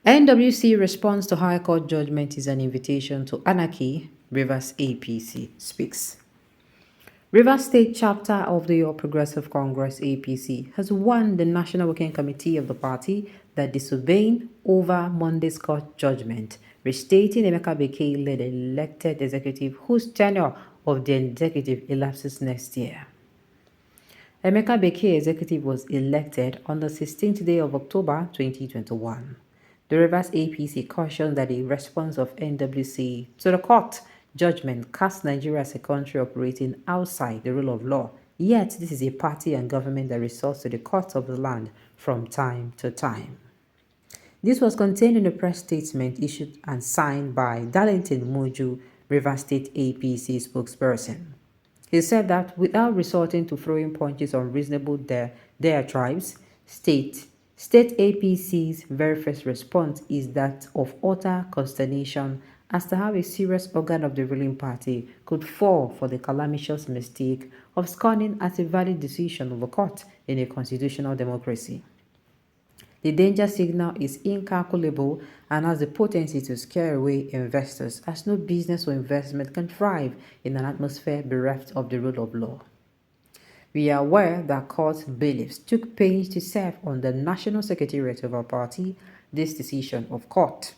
NWC response to High Court judgment is an invitation to anarchy, Rivers APC speaks. Rivers State chapter of the All Progressive Congress APC has warned the National Working Committee of the party that disobeying over Monday's court judgment, restating Emeka Bekele-led elected executive whose tenure of the executive elapses next year. Emeka Bekele executive was elected on the 16th day of October 2021. The Rivers APC cautioned that the response of NWC to the court judgment casts Nigeria as a country operating outside the rule of law, yet this is a party and government that resorts to the courts of the land from time to time. This was contained in a press statement issued and signed by Darlington Moju, Rivers State APC spokesperson. He said that without resorting to throwing punches on reasonable diatribes, State APC's very first response is that of utter consternation as to how a serious organ of the ruling party could fall for the calamitous mistake of scorning at a valid decision of a court in a constitutional democracy. The danger signal is incalculable and has the potency to scare away investors, as no business or investment can thrive in an atmosphere bereft of the rule of law. We are aware that court bailiffs took pains to serve on the national secretariat of our party this decision of court.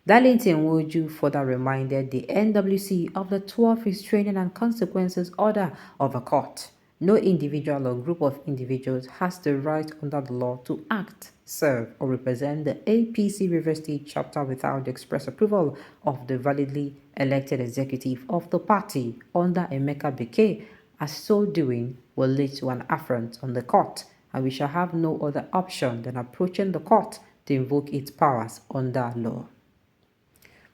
Darlington Woju further reminded the NWC of the 12th restraining and consequences order of a court. No individual or group of individuals has the right under the law to act, serve, or represent the APC Rivers State chapter without the express approval of the validly elected executive of the party under Emeka Bekele, as so doing will lead to an affront on the court, and we shall have no other option than approaching the court to invoke its powers under law.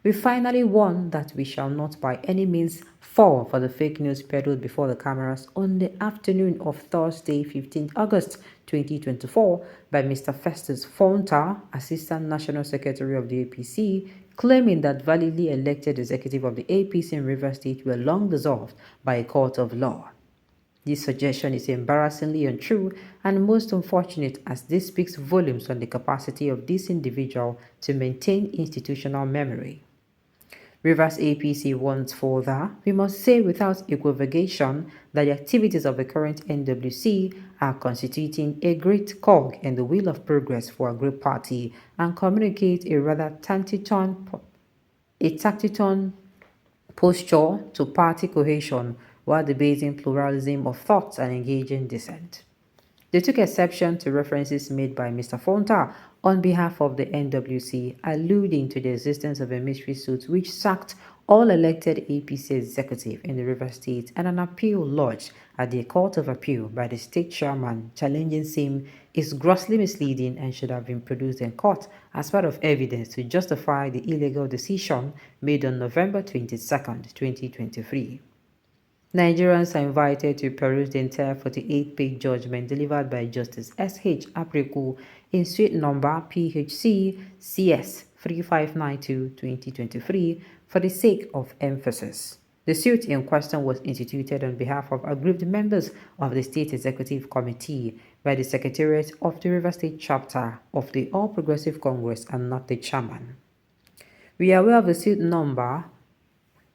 We finally warn that we shall not by any means fall for the fake news peddled before the cameras on the afternoon of Thursday, 15 August 2024 by Mr. Festus Fonta, Assistant National Secretary of the APC, claiming that validly elected executive of the APC in Rivers State were long dissolved by a court of law. This suggestion is embarrassingly untrue and most unfortunate, as this speaks volumes on the capacity of this individual to maintain institutional memory. Rivers APC warns further, we must say without equivocation that the activities of the current NWC are constituting a great cog in the wheel of progress for a great party and communicate a rather taciturn posture to party cohesion while debating pluralism of thoughts and engaging dissent. They took exception to references made by Mr. Fonta on behalf of the NWC, alluding to the existence of a mystery suit which sacked all elected APC executives in the Rivers State and an appeal lodged at the Court of Appeal by the state chairman challenging same is grossly misleading and should have been produced in court as part of evidence to justify the illegal decision made on November 22, 2023. Nigerians are invited to peruse the entire 48-page judgment delivered by Justice S.H. Apreku in suit number PHC CS 3592-2023 for the sake of emphasis. The suit in question was instituted on behalf of aggrieved members of the State Executive Committee by the Secretariat of the Rivers State Chapter of the All Progressive Congress and not the chairman. We are aware of the suit number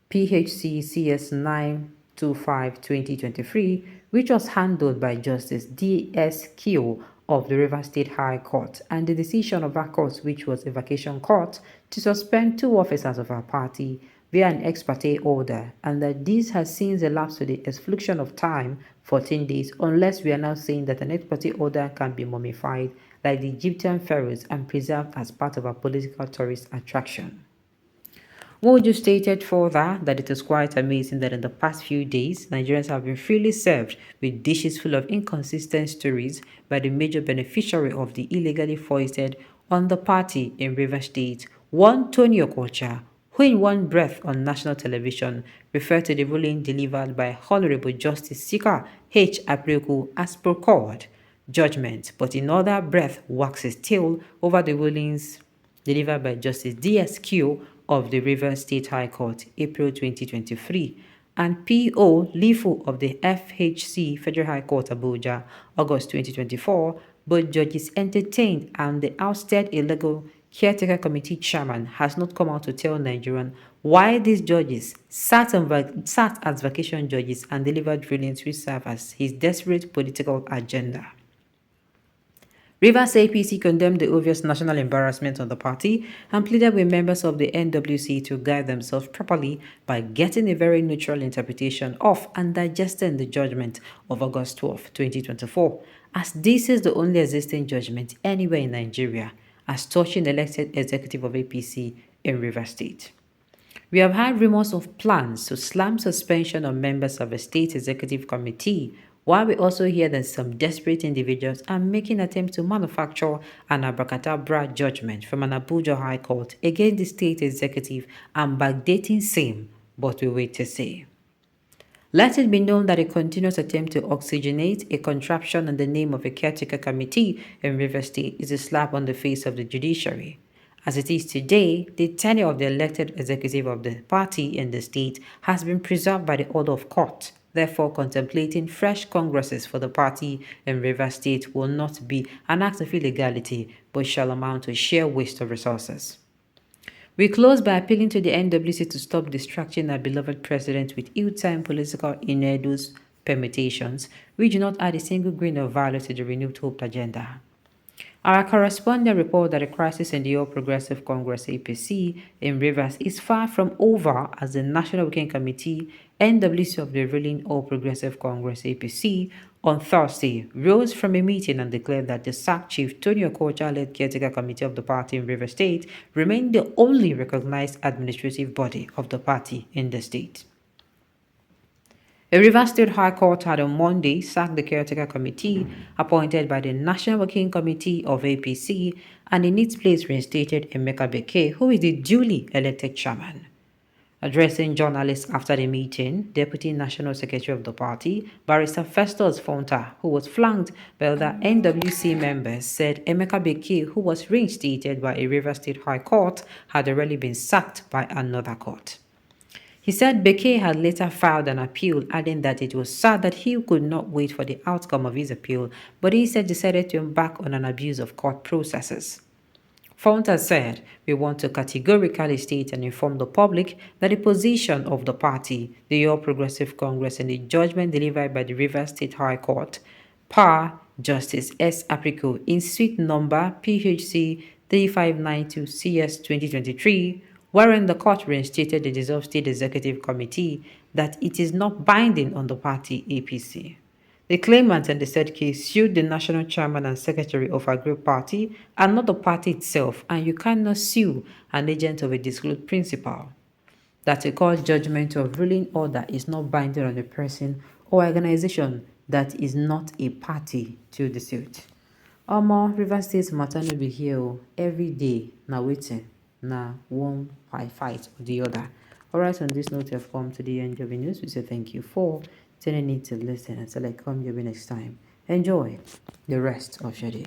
PHC CS 925-2023, which was handled by Justice D.S. Kio of the Rivers State High Court, and the decision of our court, which was a vacation court, to suspend 2 officers of our party via an ex parte order, and that this has since elapsed to the exclusion of time, 14 days, unless we are now saying that an ex parte order can be mummified like the Egyptian pharaohs and preserved as part of a political tourist attraction. Woju stated further that it is quite amazing that in the past few days, Nigerians have been freely served with dishes full of inconsistent stories by the major beneficiary of the illegally foisted on the party in Rivers State, one Tony Okocha, who in one breath on national television referred to the ruling delivered by Honorable Justice Sika H. Apreku as procured judgment, but in other breath waxes tail over the rulings delivered by Justice D.S.Q. of the Rivers State High Court, April 2023, and P.O. Lifu of the FHC Federal High Court, Abuja, August 2024, both judges entertained and they ousted illegal caretaker committee chairman has not come out to tell Nigerians why these judges sat as vacation judges and delivered rulings which serve as his desperate political agenda. Rivers APC condemned the obvious national embarrassment of the party and pleaded with members of the NWC to guide themselves properly by getting a very neutral interpretation of and digesting the judgment of August 12, 2024, as this is the only existing judgment anywhere in Nigeria as touching the elected executive of APC in Rivers State. We have had rumors of plans to slam suspension on members of the state executive committee, while we also hear that some desperate individuals are making attempts to manufacture an abracadabra judgment from an Abuja High Court against the state executive and backdating same, but we wait to see. Let it be known that a continuous attempt to oxygenate a contraption in the name of a caretaker committee in Rivers State is a slap on the face of the judiciary. As it is today, the tenure of the elected executive of the party in the state has been preserved by the order of court. Therefore, contemplating fresh congresses for the party in Rivers State will not be an act of illegality, but shall amount to sheer waste of resources. We close by appealing to the NWC to stop distracting our beloved president with ill-timed political innuendos permutations, which do not add a single grain of value to the renewed hope agenda. Our correspondent report that the crisis in the All Progressive Congress APC in Rivers is far from over, as the National Working Committee NWC of the ruling All Progressive Congress APC on Thursday rose from a meeting and declared that the SAC chief Tony Okocha-led caretaker committee of the party in Rivers State remained the only recognized administrative body of the party in the state. The Rivers State High Court had on Monday sacked the caretaker committee appointed by the National Working Committee of APC and in its place reinstated Emeka Bekee, who is the duly elected chairman. Addressing journalists after the meeting, Deputy National Secretary of the party, Barrister Festus Fonta, who was flanked by other NWC members, said Emeka Bekee, who was reinstated by a Rivers State High Court, had already been sacked by another court. He said Bekee had later filed an appeal, adding that it was sad that he could not wait for the outcome of his appeal, but he said decided to embark on an abuse of court processes. Fonta said, "We want to categorically state and inform the public that the position of the party, the All Progressive Congress, and the judgment delivered by the Rivers State High Court, par Justice S. Apricot in suite number PHC 3592 CS 2023, wherein the court reinstated the dissolved State Executive Committee, that it is not binding on the party APC. The claimant in the said case sued the national chairman and secretary of our group party and not the party itself, and you cannot sue an agent of a disclosed principal. That a court judgment of ruling order is not binding on a person or organization that is not a party to the suit." Rivers State matter no be here every day. Now waiting. Now one fight or the other. Alright, on this note, we have come to the end of the news. We say thank you for tuning in to listen until I come your way next time. Enjoy the rest of your day.